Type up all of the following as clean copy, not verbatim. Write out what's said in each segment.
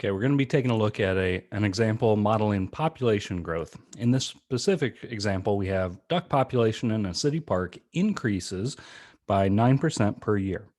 Okay, we're going to be taking a look at an example modeling population growth. In this specific example, we have duck population in a city park increases by 9% per year.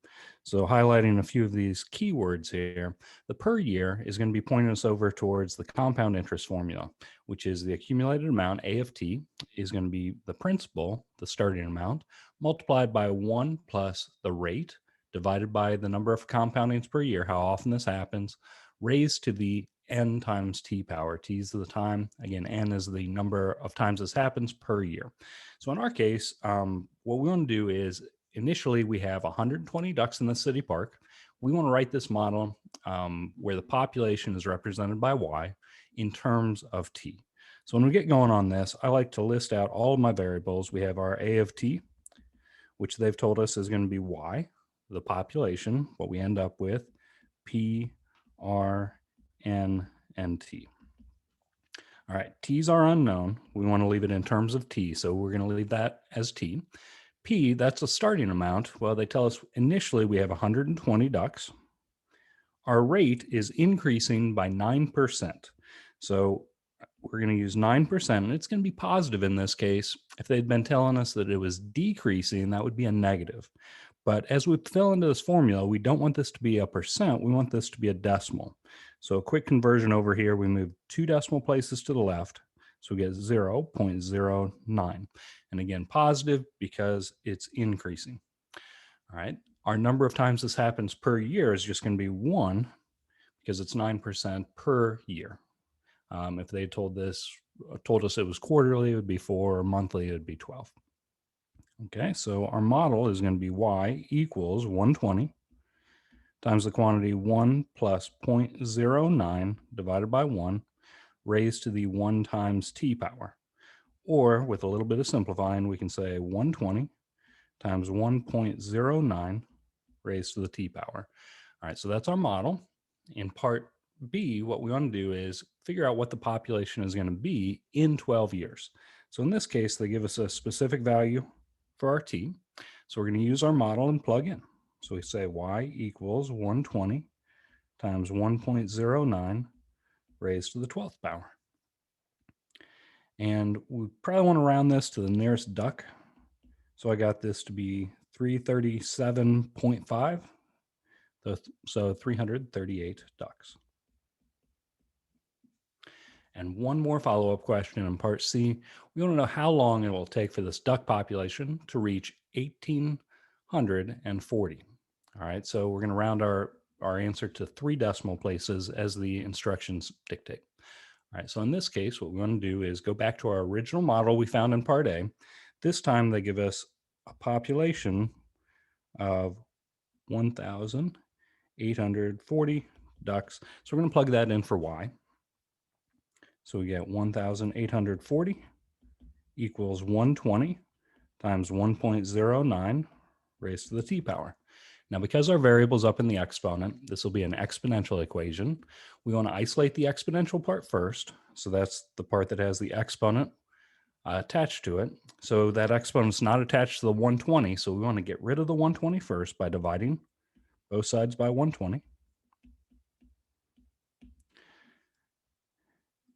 So highlighting a few of these keywords here, the per year is going to be pointing us over towards the compound interest formula, which is the accumulated amount, A of t, is going to be the principal, the starting amount, multiplied by 1 plus the rate, divided by the number of compoundings per year, how often this happens, raised to the n times t power. T is the time. Again, n is the number of times this happens per year. So in our case, what we want to do is initially we have 120 ducks in the city park. We want to write this model where the population is represented by y in terms of t. So when we get going on this, I like to list out all of my variables. We have our a of t, which they've told us is going to be y, the population, what we end up with, p, r, n, and t. All right, t's are unknown. We want to leave it in terms of t, so we're going to leave that as t. P, that's a starting amount. Well, they tell us initially we have 120 ducks. Our rate is increasing by 9%. So we're going to use 9%, and it's going to be positive in this case. If they'd been telling us that it was decreasing, that would be a negative. But as we fill into this formula, we don't want this to be a percent. We want this to be a decimal. So a quick conversion over here, we move 2 decimal places to the left. So we get 0.09. And again, positive because it's increasing. All right. Our number of times this happens per year is just going to be 1 because it's 9% per year. If they told us it was quarterly, it would be 4, monthly, it would be 12. Okay, so our model is going to be y equals 120 times the quantity 1 plus 0.09 divided by 1 raised to the 1 times t power. Or with a little bit of simplifying, we can say 120 times 1.09 raised to the t power. All right, so that's our model. In part B, what we want to do is figure out what the population is going to be in 12 years. So in this case, they give us a specific value for our t. So we're going to use our model and plug in. So we say y equals 120 times 1.09 raised to the 12th power. And we probably want to round this to the nearest duck. So I got this to be 337.5. So 338 ducks. And one more follow-up question in part C. We want to know how long it will take for this duck population to reach 1,840. All right, so we're going to round our answer to 3 decimal places as the instructions dictate. All right, so in this case, what we want to do is go back to our original model we found in part A. This time they give us a population of 1,840 ducks. So we're going to plug that in for y. So we get 1,840 equals 120 times 1.09 raised to the t power. Now, because our variable is up in the exponent, this will be an exponential equation. We want to isolate the exponential part first. So that's the part that has the exponent attached to it. So that exponent is not attached to the 120. So we want to get rid of the 120 first by dividing both sides by 120.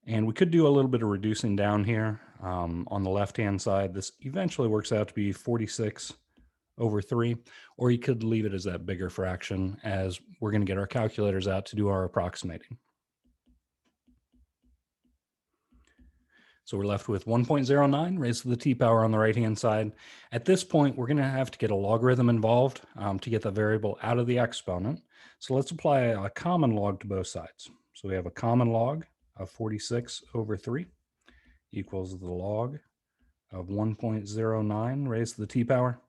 And we could do a little bit of reducing down here on the left-hand side. This eventually works out to be 46/3, or you could leave it as that bigger fraction as we're going to get our calculators out to do our approximating. So we're left with 1.09 raised to the t power on the right-hand side. At this point, we're going to have to get a logarithm involved to get the variable out of the exponent. So let's apply a common log to both sides. So we have a common log of 46/3 equals the log of 1.09 raised to the t power.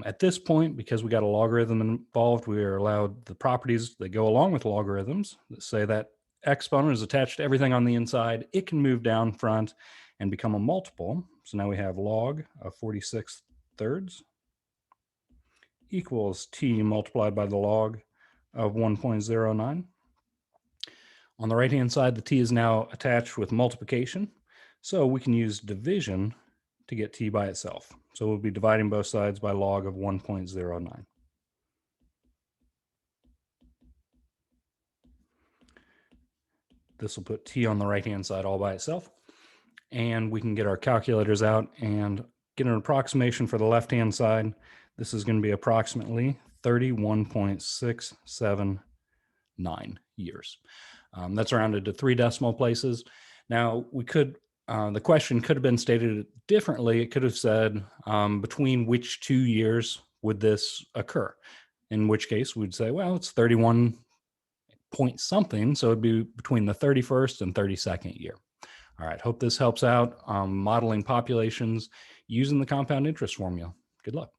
At this point, because we got a logarithm involved, we are allowed the properties that go along with logarithms that say that exponent is attached to everything on the inside. It can move down front and become a multiple. So now we have log of 46/3 equals t multiplied by the log of 1.09. On the right-hand side, the t is now attached with multiplication. So we can use division to get t by itself. So we'll be dividing both sides by log of 1.09. This will put t on the right-hand side all by itself. And we can get our calculators out and get an approximation for the left-hand side. This is going to be approximately 31.679 years. That's rounded to 3 decimal places. Now, the question could have been stated differently. It could have said, between which 2 years would this occur? In which case, we'd say, well, it's 31 point something, so it'd be between the 31st and 32nd year. All right, hope this helps out modeling populations using the compound interest formula. Good luck.